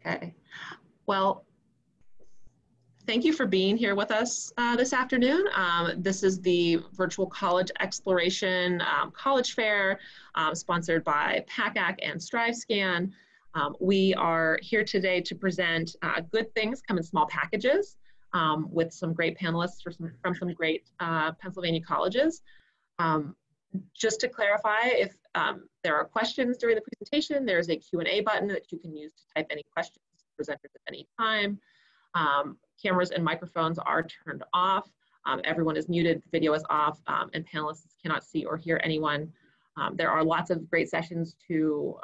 Okay. Well, thank you for being here with us this afternoon. This is the Virtual College Exploration College Fair, sponsored by PACAC and StriveScan. We are here today to present Good Things Come in Small Packages with some great panelists from some great Pennsylvania colleges. Just to clarify, if there are questions during the presentation, there's a Q&A button that you can use to type any questions to presenters at any time. Cameras and microphones are turned off. Everyone is muted, video is off, and panelists cannot see or hear anyone. There are lots of great sessions to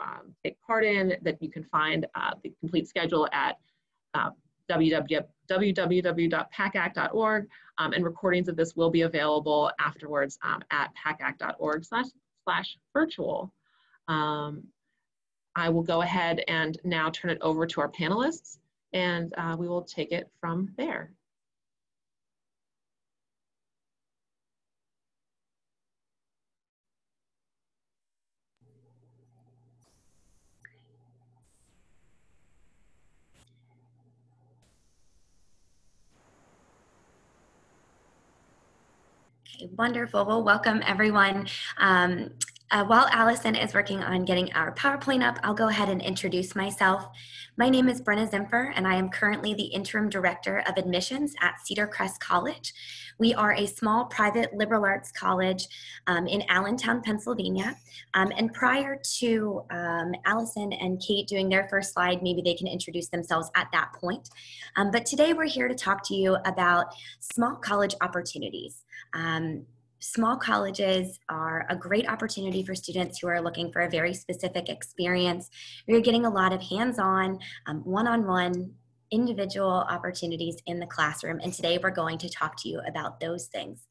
take part in that you can find the complete schedule at www.pacac.org, and recordings of this will be available afterwards at pacac.org/virtual. I will go ahead and now turn it over to our panelists, and we will take it from there. Okay, wonderful. Well, welcome everyone. While Allison is working on getting our PowerPoint up, I'll go ahead and introduce myself. My name is Brenna Zimpher, and I am currently the Interim Director of Admissions at Cedar Crest College. We are a small private liberal arts college in Allentown, Pennsylvania. And prior to Allison and Kate doing their first slide, maybe they can introduce themselves at that point. But today we're here to talk to you about small college opportunities. Small colleges are a great opportunity for students who are looking for a very specific experience. You're getting a lot of hands-on, one-on-one individual opportunities in the classroom, and today we're going to talk to you about those things.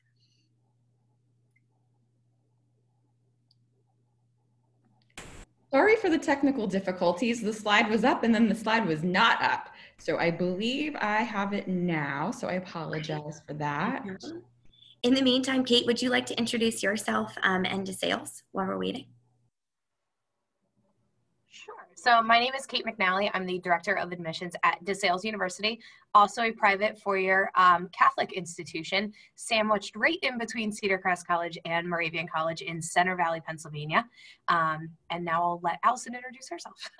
Sorry for the technical difficulties. The slide was up and then the slide was not up. So I believe I have it now, so I apologize for that. In the meantime, Kate, would you like to introduce yourself and DeSales while we're waiting? Sure. So my name is Kate McNally. I'm the Director of Admissions at DeSales University, also a private four-year Catholic institution sandwiched right in between Cedar Crest College and Moravian College in Center Valley, Pennsylvania. And now I'll let Allison introduce herself.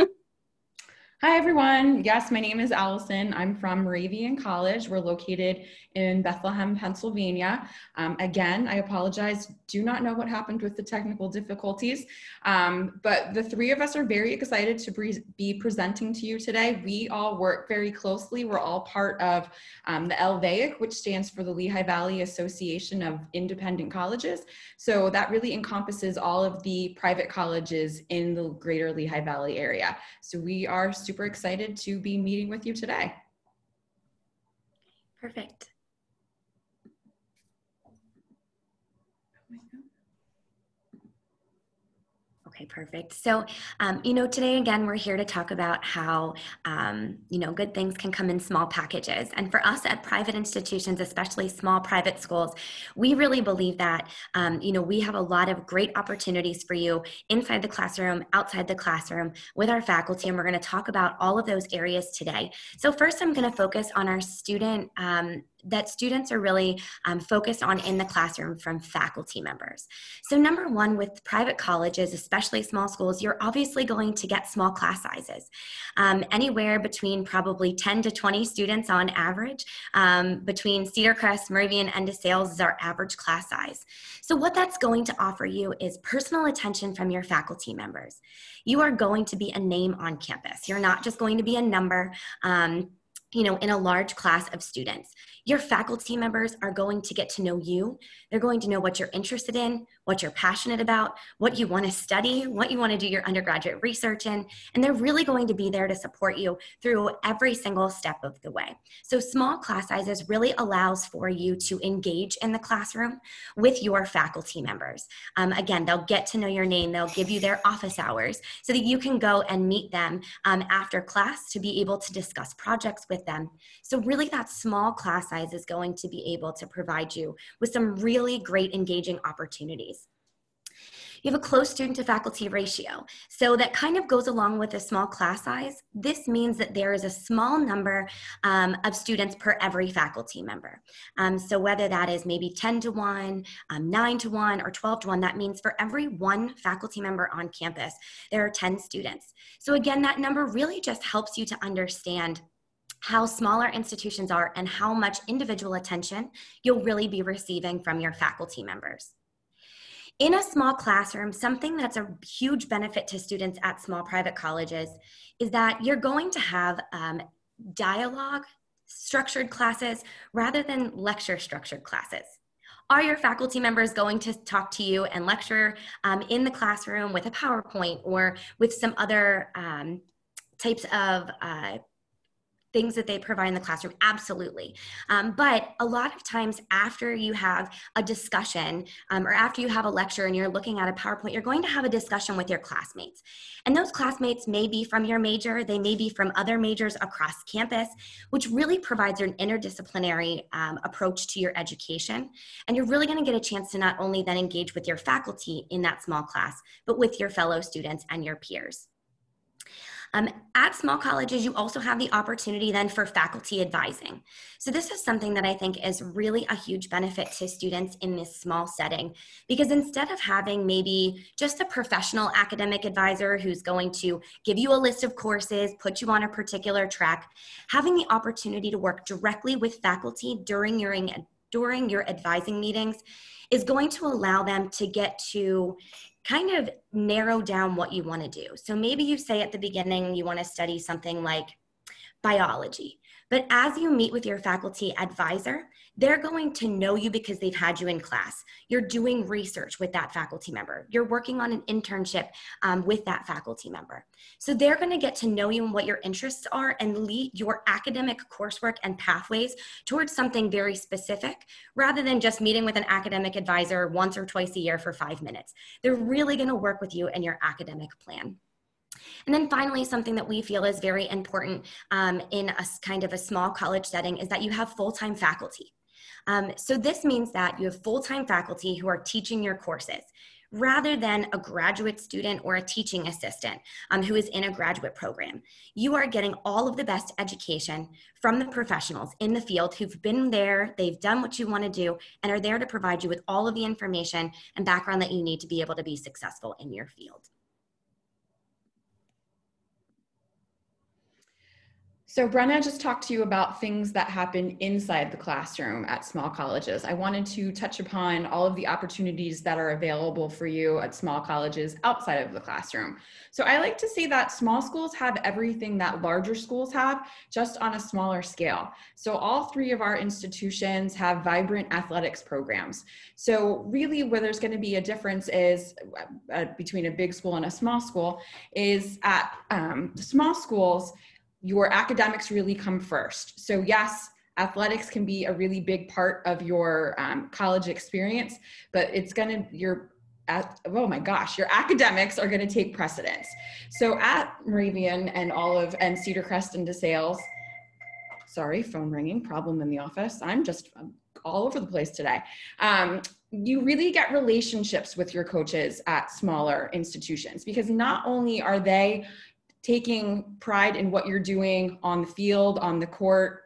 Hi, everyone. Yes, my name is Allison. I'm from Moravian College. We're located in Bethlehem, Pennsylvania. Again, I apologize. Do not know what happened with the technical difficulties, but the three of us are very excited to be presenting to you today. We all work very closely. We're all part of the LVAIC, which stands for the Lehigh Valley Association of Independent Colleges. So that really encompasses all of the private colleges in the greater Lehigh Valley area. So we are super excited to be meeting with you today. Perfect. Okay, perfect. So, today, again, we're here to talk about how, good things can come in small packages. And for us at private institutions, especially small private schools, we really believe that, we have a lot of great opportunities for you inside the classroom, outside the classroom, with our faculty, and we're going to talk about all of those areas today. So first, I'm going to focus on our students are really focused on in the classroom from faculty members. So number one, with private colleges, especially small schools, you're obviously going to get small class sizes, anywhere between probably 10 to 20 students on average. Between Cedar Crest, Moravian, and DeSales is our average class size. So what that's going to offer you is personal attention from your faculty members. You are going to be a name on campus. You're not just going to be a number, in a large class of students. Your faculty members are going to get to know you. They're going to know what you're interested in, what you're passionate about, what you want to study, what you want to do your undergraduate research in, and they're really going to be there to support you through every single step of the way. So small class sizes really allows for you to engage in the classroom with your faculty members. Again, they'll get to know your name, they'll give you their office hours so that you can go and meet them after class to be able to discuss projects with them. So really that small class size is going to be able to provide you with some really great engaging opportunities. You have a close student to faculty ratio. So that kind of goes along with a small class size. This means that there is a small number of students per every faculty member. So whether that is maybe 10 to 1, 9 to 1, or 12 to 1, that means for every one faculty member on campus, there are 10 students. So again, that number really just helps you to understand how smaller institutions are and how much individual attention you'll really be receiving from your faculty members. In a small classroom, something that's a huge benefit to students at small private colleges is that you're going to have dialogue structured classes rather than lecture structured classes. Are your faculty members going to talk to you and lecture in the classroom with a PowerPoint or with some other types of things that they provide in the classroom? Absolutely. But a lot of times after you have a discussion or after you have a lecture and you're looking at a PowerPoint, you're going to have a discussion with your classmates. And those classmates may be from your major, they may be from other majors across campus, which really provides an interdisciplinary approach to your education. And you're really going to get a chance to not only then engage with your faculty in that small class, but with your fellow students and your peers. At small colleges, you also have the opportunity then for faculty advising. So this is something that I think is really a huge benefit to students in this small setting, because instead of having maybe just a professional academic advisor who's going to give you a list of courses, put you on a particular track, having the opportunity to work directly with faculty during your advising meetings is going to allow them to get to kind of narrow down what you want to do. So maybe you say at the beginning you want to study something like biology, but as you meet with your faculty advisor, they're going to know you because they've had you in class. You're doing research with that faculty member. You're working on an internship with that faculty member. So they're going to get to know you and what your interests are and lead your academic coursework and pathways towards something very specific, rather than just meeting with an academic advisor once or twice a year for 5 minutes. They're really going to work with you in your academic plan. And then finally, something that we feel is very important in a kind of a small college setting is that you have full-time faculty. So this means that you have full-time faculty who are teaching your courses, rather than a graduate student or a teaching assistant who is in a graduate program. You are getting all of the best education from the professionals in the field who've been there, they've done what you want to do, and are there to provide you with all of the information and background that you need to be able to be successful in your field. So Brenna just talked to you about things that happen inside the classroom at small colleges. I wanted to touch upon all of the opportunities that are available for you at small colleges outside of the classroom. So I like to say that small schools have everything that larger schools have, just on a smaller scale. So all three of our institutions have vibrant athletics programs. So really where there's going to be a difference is between a big school and a small school is at the small schools, your academics really come first. So yes, athletics can be a really big part of your college experience, but it's gonna, your academics are gonna take precedence. So at Moravian and Cedar Crest and DeSales, sorry, phone ringing, problem in the office. I'm all over the place today. You really get relationships with your coaches at smaller institutions, because not only are they taking pride in what you're doing on the field, on the court,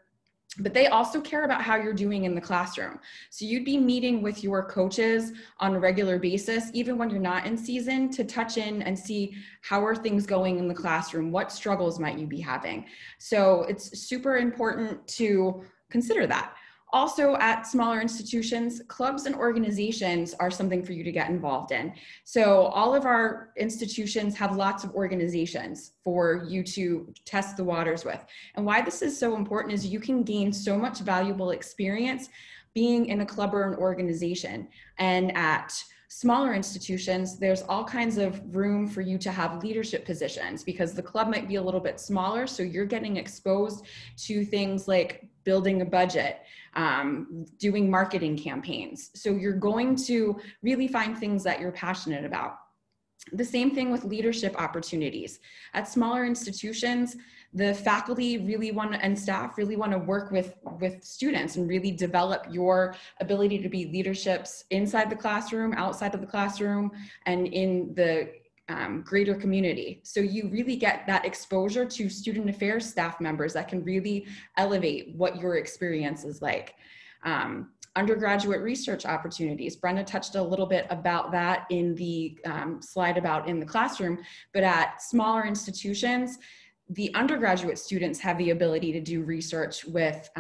but they also care about how you're doing in the classroom. So you'd be meeting with your coaches on a regular basis, even when you're not in season, to touch in and see how are things going in the classroom, what struggles might you be having. So it's super important to consider that. Also at smaller institutions, clubs and organizations are something for you to get involved in. So all of our institutions have lots of organizations for you to test the waters with. And why this is so important is you can gain so much valuable experience being in a club or an organization. And at smaller institutions, there's all kinds of room for you to have leadership positions, because the club might be a little bit smaller. So you're getting exposed to things like building a budget, doing marketing campaigns. So you're going to really find things that you're passionate about. The same thing with leadership opportunities. At smaller institutions, The faculty really want to, and staff really want to work with students and really develop your ability to be leaderships inside the classroom, outside of the classroom, and in the greater community. So you really get that exposure to student affairs staff members that can really elevate what your experience is like. Undergraduate research opportunities. Brenda touched a little bit about that in the slide about in the classroom, but at smaller institutions, the undergraduate students have the ability to do research with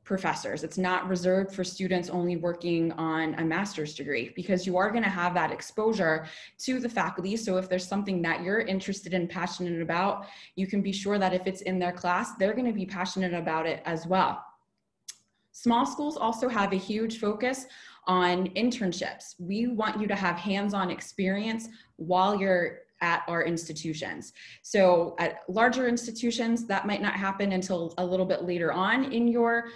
professors. It's not reserved for students only working on a master's degree, because you are going to have that exposure to the faculty. So if there's something that you're interested in, passionate about, you can be sure that if it's in their class, they're going to be passionate about it as well. Small schools also have a huge focus on internships. We want you to have hands-on experience while you're at our institutions. So at larger institutions, that might not happen until a little bit later on in your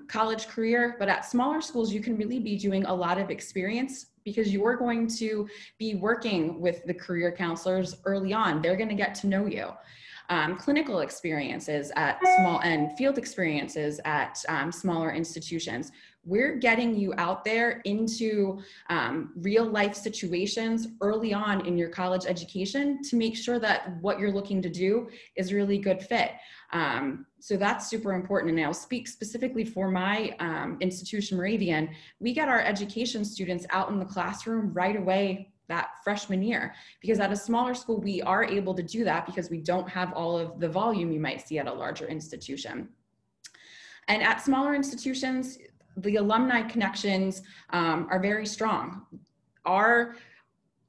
college career, but at smaller schools, you can really be doing a lot of experience, because you're going to be working with the career counselors early on. They're going to get to know you. Clinical experiences at small and field experiences at smaller institutions. We're getting you out there into real life situations early on in your college education to make sure that what you're looking to do is a really good fit. So that's super important. And I'll speak specifically for my institution, Moravian. We get our education students out in the classroom right away that freshman year, because at a smaller school, we are able to do that because we don't have all of the volume you might see at a larger institution. And at smaller institutions, the alumni connections are very strong. All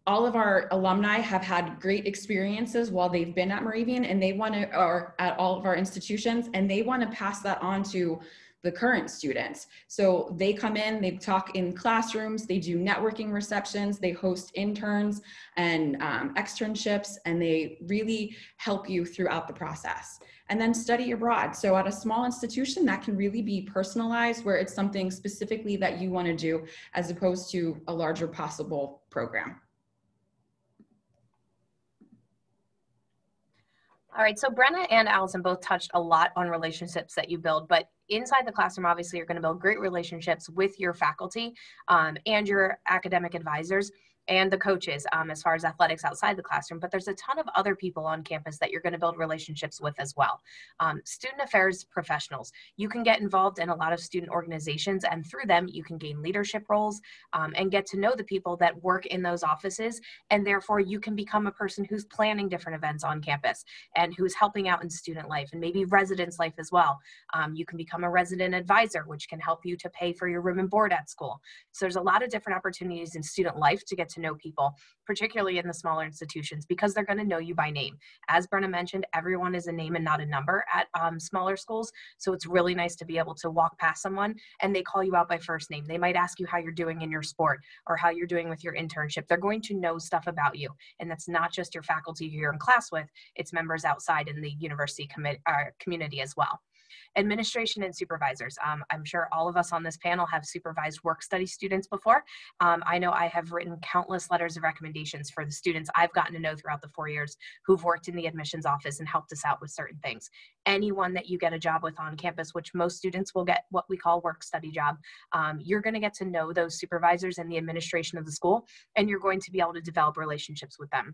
of our alumni have had great experiences while they've been at Moravian, and they want to, or at all of our institutions, and they want to pass that on to the current students. So they come in, they talk in classrooms, they do networking receptions, they host interns and externships, and they really help you throughout the process. And then study abroad. So at a small institution, that can really be personalized, where it's something specifically that you want to do, as opposed to a larger possible program. All right, so Brenna and Allison both touched a lot on relationships that you build, but inside the classroom, obviously, you're going to build great relationships with your faculty and your academic advisors and the coaches as far as athletics outside the classroom. But there's a ton of other people on campus that you're going to build relationships with as well. Student affairs professionals. You can get involved in a lot of student organizations, and through them, you can gain leadership roles and get to know the people that work in those offices. And therefore, you can become a person who's planning different events on campus and who's helping out in student life and maybe residence life as well. You can become a resident advisor, which can help you to pay for your room and board at school. So there's a lot of different opportunities in student life to get to know people, particularly in the smaller institutions, because they're going to know you by name. As Brenna mentioned, everyone is a name and not a number at smaller schools. So it's really nice to be able to walk past someone and they call you out by first name. They might ask you how you're doing in your sport or how you're doing with your internship. They're going to know stuff about you. And that's not just your faculty who you're in class with, it's members outside in the university community as well. Administration and supervisors. I'm sure all of us on this panel have supervised work study students before. I know I have written countless letters of recommendations for the students I've gotten to know throughout the 4 years who've worked in the admissions office and helped us out with certain things. Anyone that you get a job with on campus, which most students will get what we call work study job, you're going to get to know those supervisors and the administration of the school, and you're going to be able to develop relationships with them.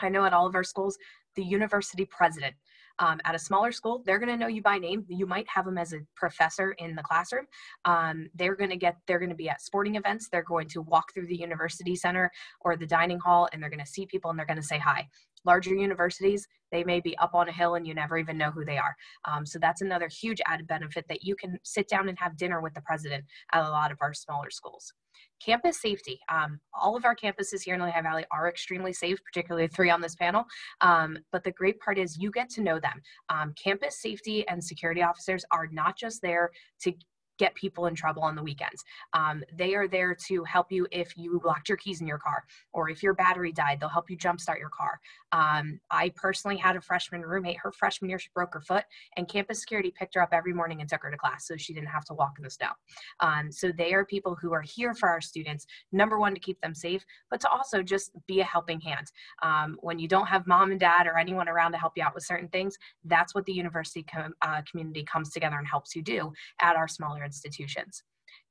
I know at all of our schools, the university president. At a smaller school, they're going to know you by name. You might have them as a professor in the classroom. They're going to be at sporting events. They're going to walk through the university center or the dining hall, and they're going to see people and they're going to say hi. Larger universities, they may be up on a hill and you never even know who they are. So that's another huge added benefit, that you can sit down and have dinner with the president at a lot of our smaller schools. Campus safety. All of our campuses here in Lehigh Valley are extremely safe, particularly 3 on this panel. But the great part is you get to know them. Campus safety and security officers are not just there to get people in trouble on the weekends. They are there to help you if you locked your keys in your car, or if your battery died, they'll help you jumpstart your car. I personally had a freshman roommate. Her freshman year, she broke her foot, and campus security picked her up every morning and took her to class so she didn't have to walk in the snow. So they are people who are here for our students, number one, to keep them safe, but to also just be a helping hand. When you don't have mom and dad or anyone around to help you out with certain things, that's what the university community comes together and helps you do at our smaller institutions.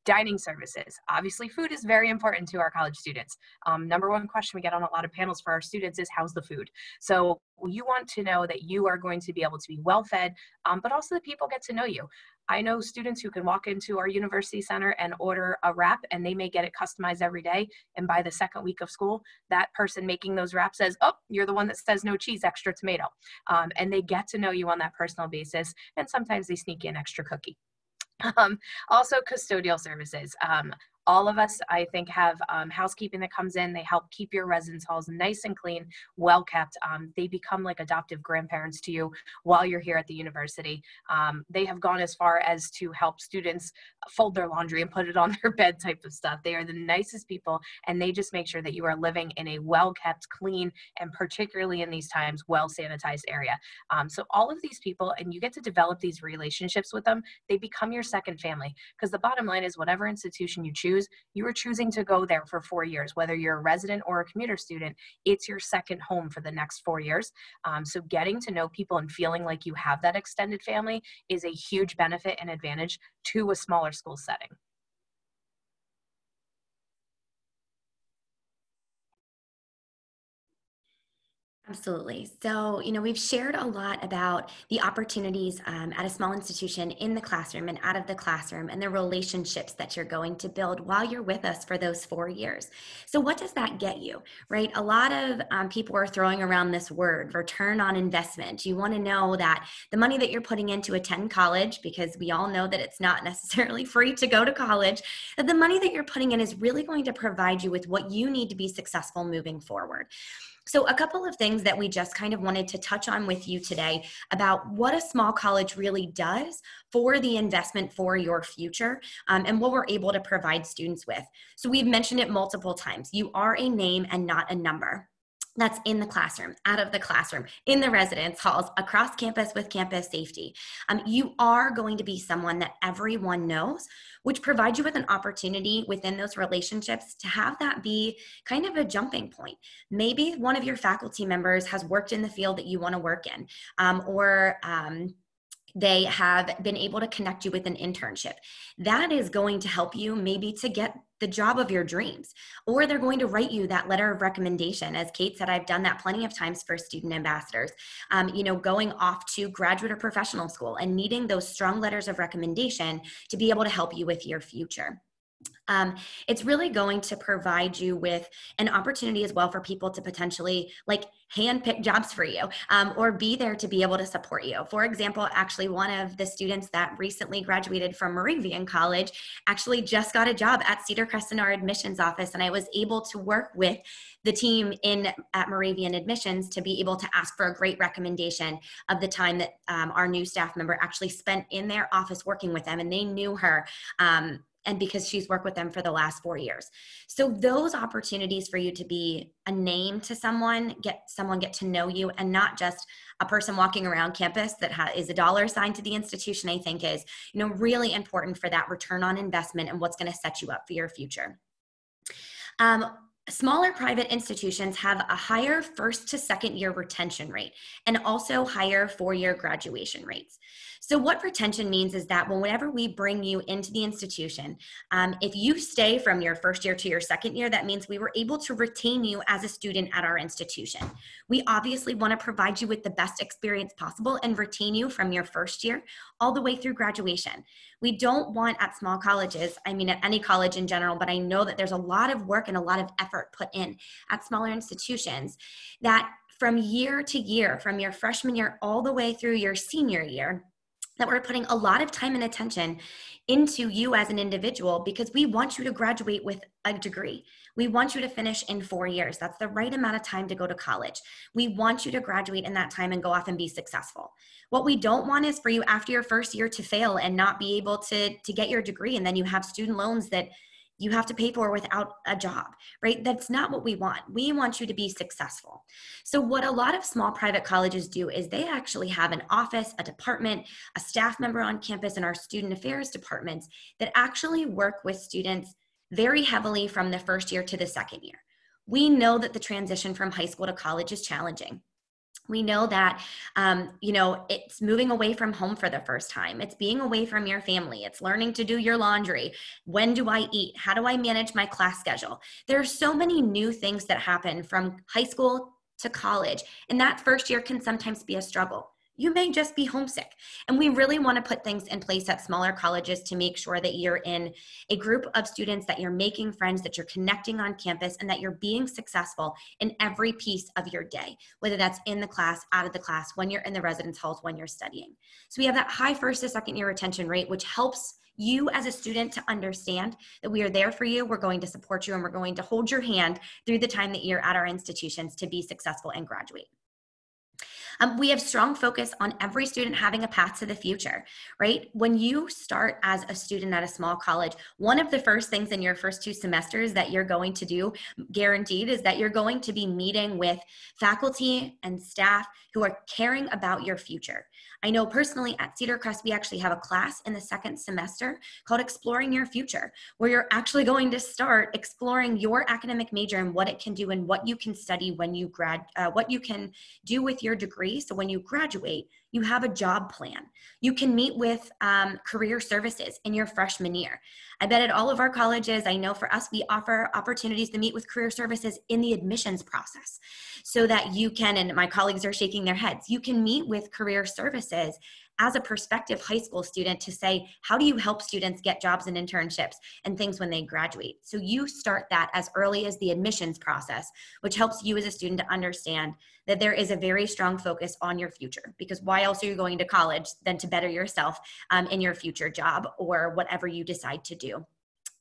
Dining services. Obviously, food is very important to our college students. Number one question we get on a lot of panels for our students is, how's the food? So you want to know that you are going to be able to be well fed, but also that people get to know you. I know students who can walk into our university center and order a wrap, and they may get it customized every day. And by the second week of school, that person making those wraps says, oh, you're the one that says no cheese, extra tomato. And they get to know you on that personal basis. And sometimes they sneak in extra cookie. Also custodial services. All of us, I think, have housekeeping that comes in. They help keep your residence halls nice and clean, well kept. They become like adoptive grandparents to you while you're here at the university. They have gone as far as to help students fold their laundry and put it on their bed type of stuff. They are the nicest people, and they just make sure that you are living in a well kept, clean, and particularly in these times, well sanitized area. So all of these people, and you get to develop these relationships with them, they become your second family, because the bottom line is whatever institution you choose, you are choosing to go there for 4 years. Whether you're a resident or a commuter student, it's your second home for the next 4 years. So getting to know people and feeling like you have that extended family is a huge benefit and advantage to a smaller school setting. Absolutely. So, we've shared a lot about the opportunities at a small institution in the classroom and out of the classroom, and the relationships that you're going to build while you're with us for those 4 years. So what does that get you, right? A lot of people are throwing around this word, return on investment. You want to know that the money that you're putting in to attend college, because we all know that it's not necessarily free to go to college, that the money that you're putting in is really going to provide you with what you need to be successful moving forward. So a couple of things that we just kind of wanted to touch on with you today about what a small college really does for the investment for your future, and what we're able to provide students with. So we've mentioned it multiple times. You are a name and not a number. That's in the classroom, out of the classroom, in the residence halls, across campus with campus safety. You are going to be someone that everyone knows, which provides you with an opportunity within those relationships to have that be kind of a jumping point. Maybe one of your faculty members has worked in the field that you want to work in, or they have been able to connect you with an internship. That is going to help you maybe to get the job of your dreams, or they're going to write you that letter of recommendation. As Kate said, I've done that plenty of times for student ambassadors, going off to graduate or professional school and needing those strong letters of recommendation to be able to help you with your future. It's really going to provide you with an opportunity as well for people to potentially handpick jobs for you, or be there to be able to support you. For example, actually one of the students that recently graduated from Moravian College actually just got a job at Cedar Crest in our admissions office, and I was able to work with the team at Moravian Admissions to be able to ask for a great recommendation of the time that our new staff member actually spent in their office working with them, and they knew her. And because she's worked with them for the last 4 years. So those opportunities for you to be a name to someone get to know you, and not just a person walking around campus that is a dollar sign to the institution, I think is, really important for that return on investment and what's going to set you up for your future. Smaller private institutions have a higher first to second year retention rate, and also higher 4-year graduation rates. So what retention means is that whenever we bring you into the institution, if you stay from your first year to your second year, that means we were able to retain you as a student at our institution. We obviously want to provide you with the best experience possible and retain you from your first year all the way through graduation. We don't want at small colleges, at any college in general, but I know that there's a lot of work and a lot of effort put in at smaller institutions, that from year to year, from your freshman year all the way through your senior year, that we're putting a lot of time and attention into you as an individual, because we want you to graduate with a degree. We want you to finish in 4 years. That's the right amount of time to go to college. We want you to graduate in that time and go off and be successful. What we don't want is for you after your first year to fail and not be able to get your degree, and then you have student loans that you have to pay for without a job, right? That's not what we want. We want you to be successful. So what a lot of small private colleges do is they actually have an office, a department, a staff member on campus, and our student affairs departments that actually work with students very heavily from the first year to the second year. We know that the transition from high school to college is challenging. We know that, it's moving away from home for the first time. It's being away from your family. It's learning to do your laundry. When do I eat? How do I manage my class schedule? There are so many new things that happen from high school to college, and that first year can sometimes be a struggle. You may just be homesick. And we really want to put things in place at smaller colleges to make sure that you're in a group of students, that you're making friends, that you're connecting on campus, and that you're being successful in every piece of your day, whether that's in the class, out of the class, when you're in the residence halls, when you're studying. So we have that high first to second year retention rate, which helps you as a student to understand that we are there for you, we're going to support you, and we're going to hold your hand through the time that you're at our institutions to be successful and graduate. We have strong focus on every student having a path to the future, right? When you start as a student at a small college, one of the first things in your first 2 semesters that you're going to do, guaranteed, is that you're going to be meeting with faculty and staff who are caring about your future. I know personally at Cedar Crest, we actually have a class in the 2nd semester called Exploring Your Future, where you're actually going to start exploring your academic major and what it can do and what you can study when you what you can do with your degree. So when you graduate, you have a job plan. You can meet with career services in your freshman year. I bet at all of our colleges, I know for us, we offer opportunities to meet with career services in the admissions process so that you can, and my colleagues are shaking their heads, you can meet with career services as a prospective high school student to say, how do you help students get jobs and internships and things when they graduate? So you start that as early as the admissions process, which helps you as a student to understand that there is a very strong focus on your future, because why else are you going to college than to better yourself in your future job or whatever you decide to do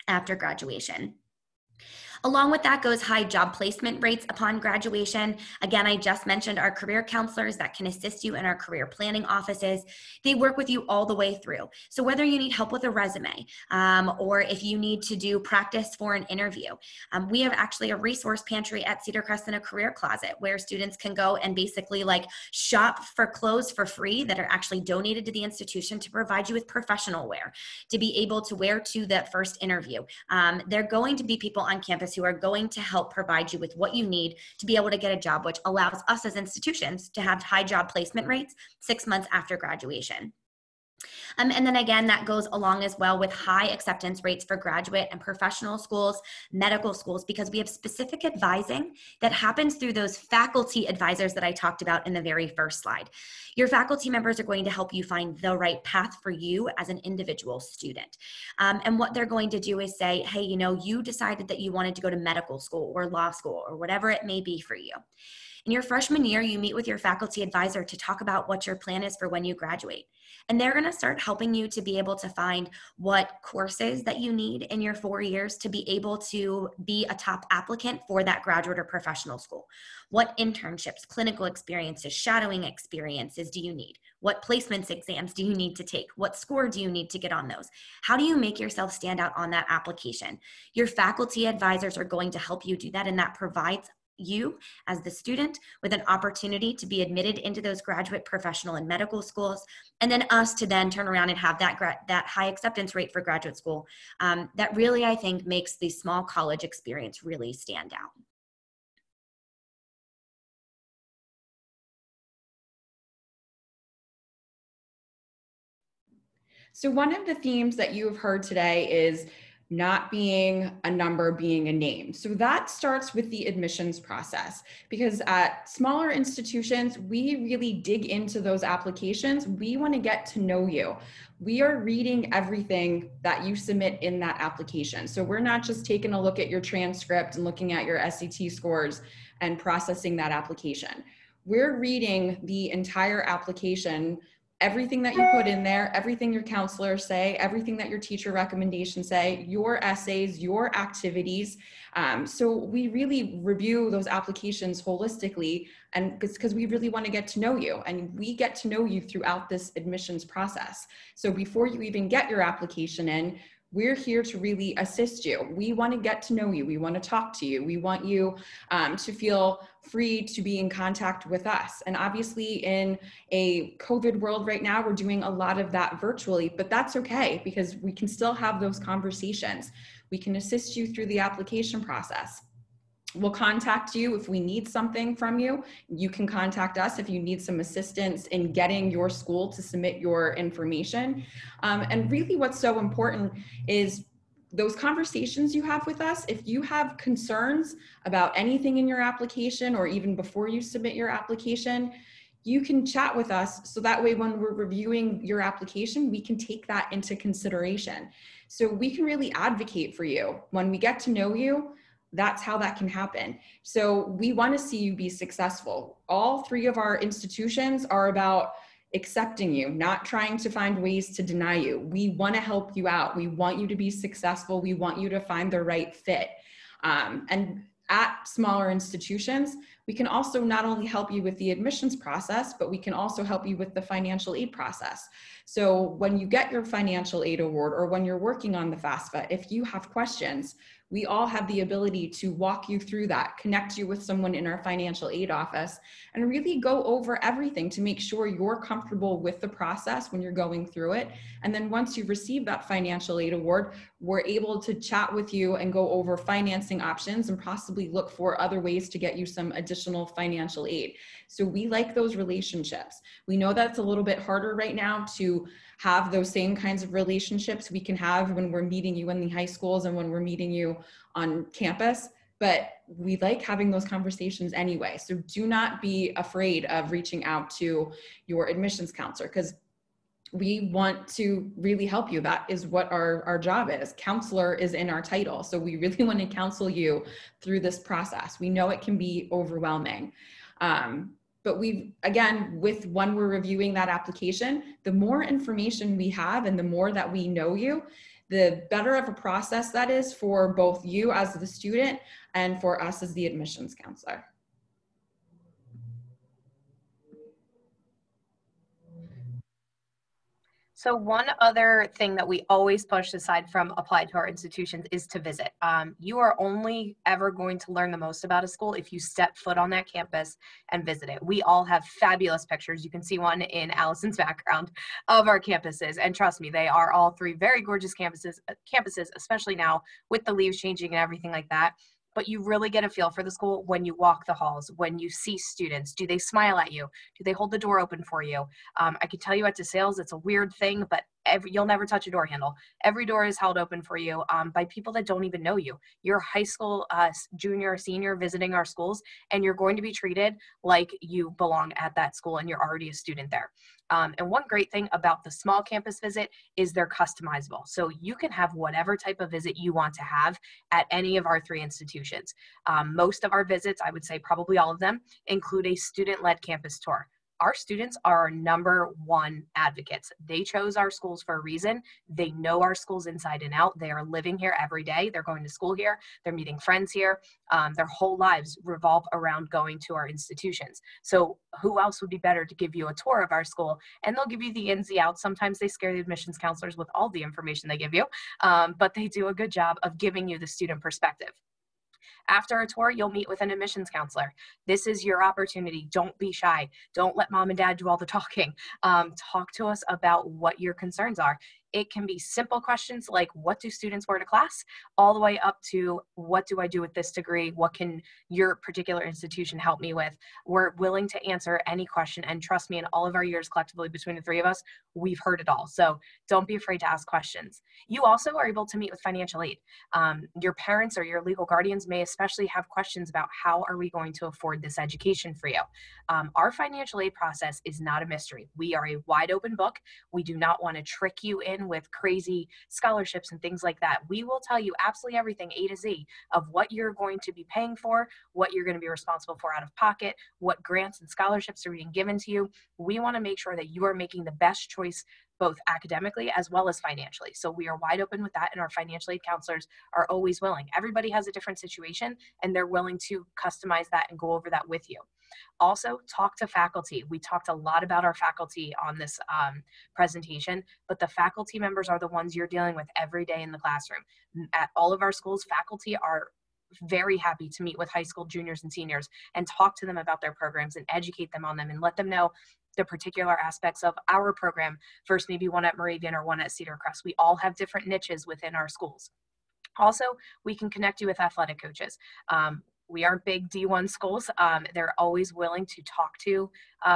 after graduation. Along with that goes high job placement rates upon graduation. Again, I just mentioned our career counselors that can assist you in our career planning offices. They work with you all the way through. So whether you need help with a resume or if you need to do practice for an interview, we have actually a resource pantry at Cedar Crest and a career closet where students can go and basically like shop for clothes for free that are actually donated to the institution to provide you with professional wear to be able to wear to that first interview. They're going to be people on campus who are going to help provide you with what you need to be able to get a job, which allows us as institutions to have high job placement rates 6 months after graduation. And then again, that goes along as well with high acceptance rates for graduate and professional schools, medical schools, because we have specific advising that happens through those faculty advisors that I talked about in the very first slide. Your faculty members are going to help you find the right path for you as an individual student. And what they're going to do is say, hey, you decided that you wanted to go to medical school or law school or whatever it may be for you. In your freshman year, you meet with your faculty advisor to talk about what your plan is for when you graduate. And they're going to start helping you to be able to find what courses that you need in your 4 years to be able to be a top applicant for that graduate or professional school. What internships, clinical experiences, shadowing experiences do you need? What placements exams do you need to take? What score do you need to get on those? How do you make yourself stand out on that application? Your faculty advisors are going to help you do that, and that provides you as the student with an opportunity to be admitted into those graduate, professional, and medical schools, and then us to then turn around and have that high acceptance rate for graduate school. That really, I think, makes the small college experience really stand out. So one of the themes that you have heard today is not being a number, being a name. So that starts with the admissions process, because at smaller institutions, we really dig into those applications. We want to get to know you. We are reading everything that you submit in that application. So we're not just taking a look at your transcript and looking at your SAT scores and processing that application. We're reading the entire application everything that you put in there, everything your counselors say, everything that your teacher recommendations say, your essays, your activities. So we really review those applications holistically, and because we really want to get to know you, and we get to know you throughout this admissions process. So before you even get your application in, we're here to really assist you. We want to get to know you. We want to talk to you. We want you to feel free to be in contact with us. And obviously in a COVID world right now, we're doing a lot of that virtually, but that's okay because we can still have those conversations. We can assist you through the application process. We'll contact you if we need something from you. You can contact us if you need some assistance in getting your school to submit your information. And really what's so important is those conversations you have with us. If you have concerns about anything in your application or even before you submit your application, you can chat with us so that way when we're reviewing your application, we can take that into consideration. So we can really advocate for you. When we get to know you, that's how that can happen. So we want to see you be successful. All three of our institutions are about accepting you, not trying to find ways to deny you. We want to help you out. We want you to be successful. We want you to find the right fit. And at smaller institutions, we can also not only help you with the admissions process, but we can also help you with the financial aid process. So when you get your financial aid award or when you're working on the FAFSA, if you have questions, we all have the ability to walk you through that, connect you with someone in our financial aid office, and really go over everything to make sure you're comfortable with the process when you're going through it. And then once you receive that financial aid award, we're able to chat with you and go over financing options and possibly look for other ways to get you some additional financial aid. So we like those relationships. We know that it's a little bit harder right now to have those same kinds of relationships we can have when we're meeting you in the high schools and when we're meeting you on campus, but we like having those conversations anyway. So do not be afraid of reaching out to your admissions counselor because we want to really help you. That is what our job is. Counselor is in our title. So we really want to counsel you through this process. We know it can be overwhelming. But again, when we're reviewing that application, the more information we have and the more that we know you, the better of a process that is for both you as the student and for us as the admissions counselor. So one other thing that we always push aside from apply to our institutions is to visit. You are only ever going to learn the most about a school if you step foot on that campus and visit it. We all have fabulous pictures. You can see one in Allison's background of our campuses. And trust me, they are all three very gorgeous campuses, especially now with the leaves changing and everything like that. But you really get a feel for the school when you walk the halls, when you see students. Do they smile at you? Do they hold the door open for you? I can tell you at DeSales, it's a weird thing, but you'll never touch a door handle. Every door is held open for you by people that don't even know you. You're a high school junior or senior visiting our schools, and you're going to be treated like you belong at that school and you're already a student there. And one great thing about the small campus visit is they're customizable. So you can have whatever type of visit you want to have at any of our three institutions. Most of our visits, I would say probably all of them, include a student-led campus tour. Our students are our #1 advocates. They chose our schools for a reason. They know our schools inside and out. They are living here every day. They're going to school here. They're meeting friends here. Their whole lives revolve around going to our institutions. So who else would be better to give you a tour of our school? And they'll give you the ins, the outs. Sometimes they scare the admissions counselors with all the information they give you, but they do a good job of giving you the student perspective. After a tour, you'll meet with an admissions counselor. This is your opportunity. Don't be shy. Don't let mom and dad do all the talking. Talk to us about what your concerns are. It can be simple questions like, what do students wear to class? All the way up to, what do I do with this degree? What can your particular institution help me with? We're willing to answer any question. And trust me, in all of our years collectively between the three of us, we've heard it all. So don't be afraid to ask questions. You also are able to meet with financial aid. Your parents or your legal guardians may especially have questions about how are we going to afford this education for you. Our financial aid process is not a mystery. We are a wide open book. We do not want to trick you in with crazy scholarships and things like that. We will tell you absolutely everything A to Z of what you're going to be paying for, what you're going to be responsible for out of pocket, what grants and scholarships are being given to you. We want to make sure that you are making the best choice both academically as well as financially. So we are wide open with that, and our financial aid counselors are always willing. Everybody has a different situation, and they're willing to customize that and go over that with you. Also, talk to faculty. We talked a lot about our faculty on this presentation, but the faculty members are the ones you're dealing with every day in the classroom. At all of our schools, faculty are very happy to meet with high school juniors and seniors and talk to them about their programs and educate them on them and let them know the particular aspects of our program versus maybe one at Moravian or one at Cedar Crest. We all have different niches within our schools. Also, we can connect you with athletic coaches. We are big D1 schools. They're always willing to talk to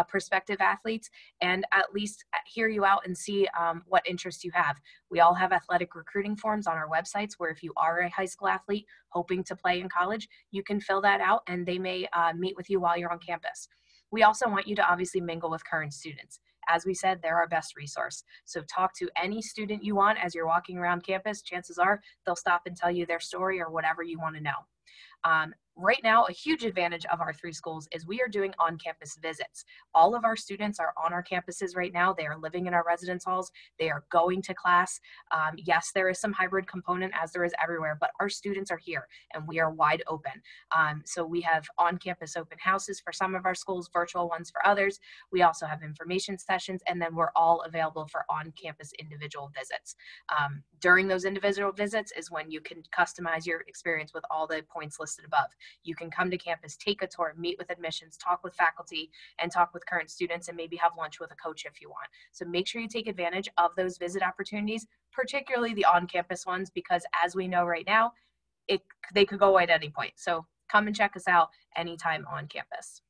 prospective athletes and at least hear you out and see what interests you have. We all have athletic recruiting forms on our websites where if you are a high school athlete hoping to play in college, you can fill that out and they may meet with you while you're on campus. We also want you to obviously mingle with current students. As we said, they're our best resource. So talk to any student you want as you're walking around campus. Chances are they'll stop and tell you their story or whatever you want to know. Right now, a huge advantage of our 3 schools is we are doing on-campus visits. All of our students are on our campuses right now. They are living in our residence halls. They are going to class. Yes, there is some hybrid component as there is everywhere, but our students are here and we are wide open. So we have on-campus open houses for some of our schools, virtual ones for others. We also have information sessions, and then we're all available for on-campus individual visits. During those individual visits is when you can customize your experience with all the points listed above. You can come to campus, take a tour, meet with admissions, talk with faculty, and talk with current students, and maybe have lunch with a coach if you want. So make sure you take advantage of those visit opportunities, particularly the on-campus ones, because as we know right now, they could go away at any point. So come and check us out anytime on campus.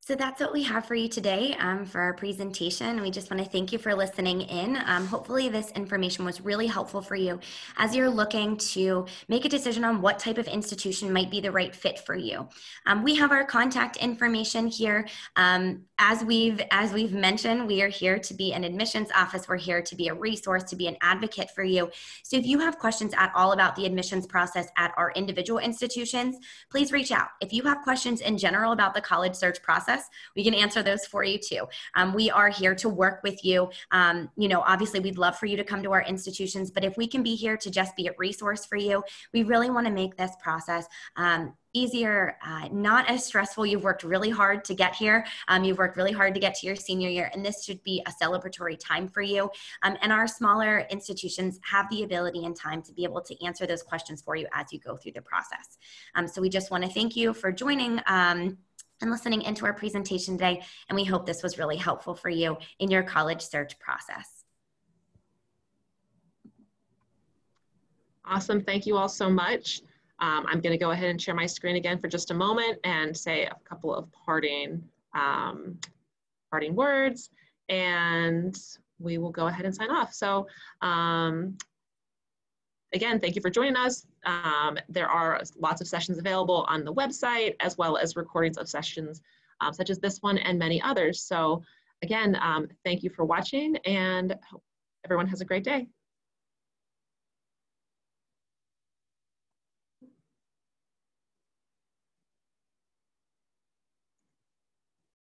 So that's what we have for you today for our presentation. We just want to thank you for listening in. Hopefully this information was really helpful for you as you're looking to make a decision on what type of institution might be the right fit for you. We have our contact information here. As we've mentioned, we are here to be an admissions office. We're here to be a resource, to be an advocate for you. So if you have questions at all about the admissions process at our individual institutions, please reach out. If you have questions in general about the college search process, we can answer those for you too. We are here to work with you. Obviously we'd love for you to come to our institutions, but if we can be here to just be a resource for you, we really want to make this process easier, not as stressful. You've worked really hard to get here. You've worked really hard to get to your senior year, and this should be a celebratory time for you. And our smaller institutions have the ability and time to be able to answer those questions for you as you go through the process. So we just want to thank you for joining and listening into our presentation today, and we hope this was really helpful for you in your college search process. Awesome, thank you all so much. I'm going to go ahead and share my screen again for just a moment and say a couple of parting words, and we will go ahead and sign off. So again, thank you for joining us. There are lots of sessions available on the website, as well as recordings of sessions such as this one and many others. So again, thank you for watching, and hope everyone has a great day.